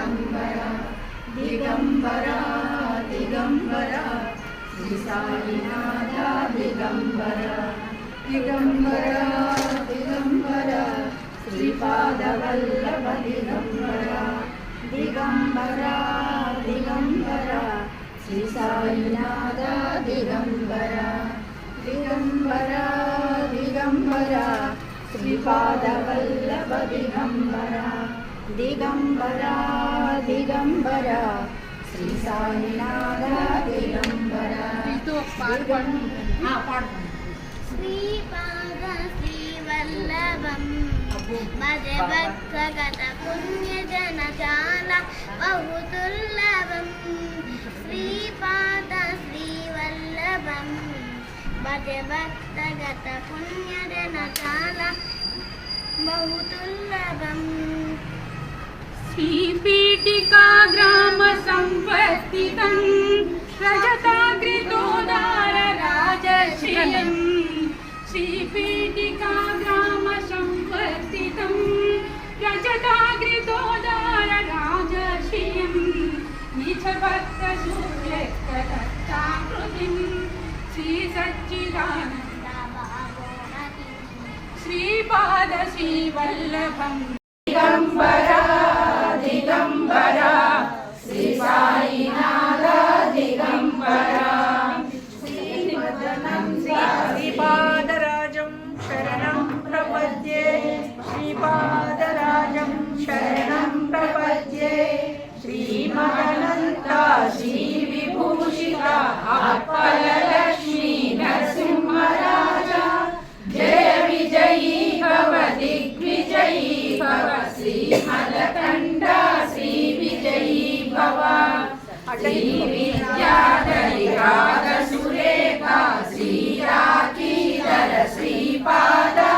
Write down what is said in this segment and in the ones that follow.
दिगंबरा दिगंबरा दिगंबरा श्री साईनाथा दिगंबरा दिगंबरा दिगंबरा श्रीपादवल्लभ दिगंबरा दिगंबरा दिगंबरा श्री साईनाथा दिगंबरा दिगंबरा दिगंबरा श्रीपादवल्लभ दिगंबरा दिगंबरा दिगंबरा श्री साईनाथा दिगंबरा श्रीपाद श्रीवल्लभं भजभक्तगत पुण्यजनजाल बहुदुर्लभं श्रीपाद श्रीवल्लभं भजभक्तगत पुण्यजनजाल बहुदुर्लभं श्रीपीठिका ग्राम संपत्तितं रजताग्रितोदार राजश्रियं श्रीपीठिका ग्राम संपत्तितं रजताग्रितोदार राजश्रियं नीचभक्तसूर्यकृताकृतिं श्री सच्चिदानन्दभागोनतिं श्रीपाद श्रीवल्लभं दिगंबरा दिगंबरा श्री साईनाथा दिगंबरा श्रीपादराजं शरणं प्रपद्ये श्रीपादराजं शरणं प्रपद्ये श्रीमदनन्ता श्रीविभूषिता आपललक्ष्मी नरसिंहराजा जय विजयी भव दिग्विजयी भव श्रीमदकण्ठा श्री विजयी भव श्री विद्याधरिराग सुरेखा श्रीराकीधर श्रीपादा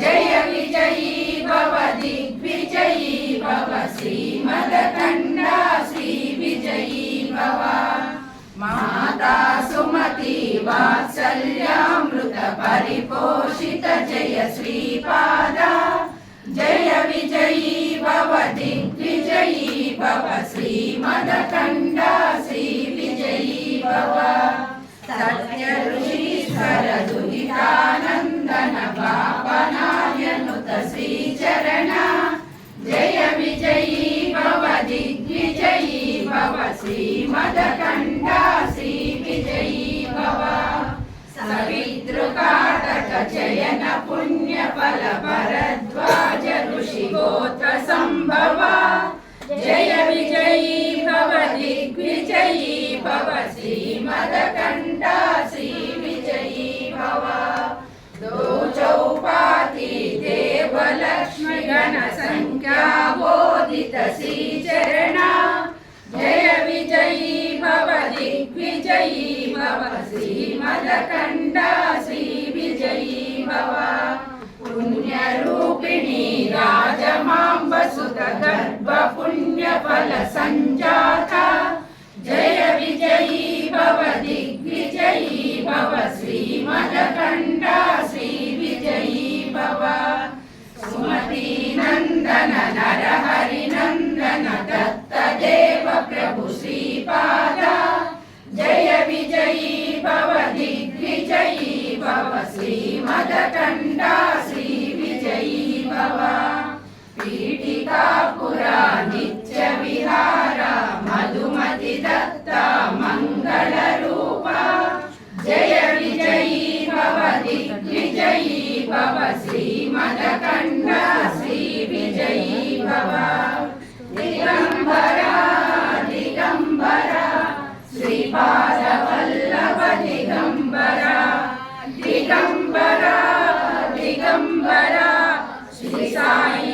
जय विजयी भव दिग्विजयी भव श्रीमदकण्ठा श्री विजयी भव माता सुमति वात्सल्यामृत परिपोषित जय श्रीपादा जय विजयी भव दिग्विजयी भव श्रीमदकण्ठा श्री विजयी भव सत्य ऋषीश्वर दुहितानन्दन पापनायनुत श्रीचरण जय विजयी भव दिग्विजयी भव श्रीमदकण्ठा श्री विजयी भव सवितृकाटक चयन पुण्यफल भरद्वाज ऋषिगोत्र संभव जय विजयी भव दिग्विजयी भव श्रीमदकण्ठा श्री विजयी भव दो चौपाती देवलक्ष्मी गण संख्या बोधित श्रीचरणा जय विजयी भव दिग्विजयी भव श्रीमदकण्ठा श्री विजयी भव पुण्यरूपिणी राजमाम्बसुत गर्भ पुण्यफल संजाता जय विजयी भव दिग्विजयी भव श्रीमदकण्ठा श्री विजयी भव सुमती नंदन नरहरि नंदन दत्तदेव प्रभु श्रीपादा जय विजयी भव दिग्विजयी भव श्रीमदकण्ठा श्री विजयी भव पीठिकापुरा नित्य विहारा मधुमति दत्ता मंगल रूपा जय विजयी भव दिग्विजयी भव श्रीमदकण्ठा श्री विजयी भव दिगंबरा दिगंबरा श्रीपादवल्लभ दिगंबरा दिगंबरा दिगंबरा श्री साई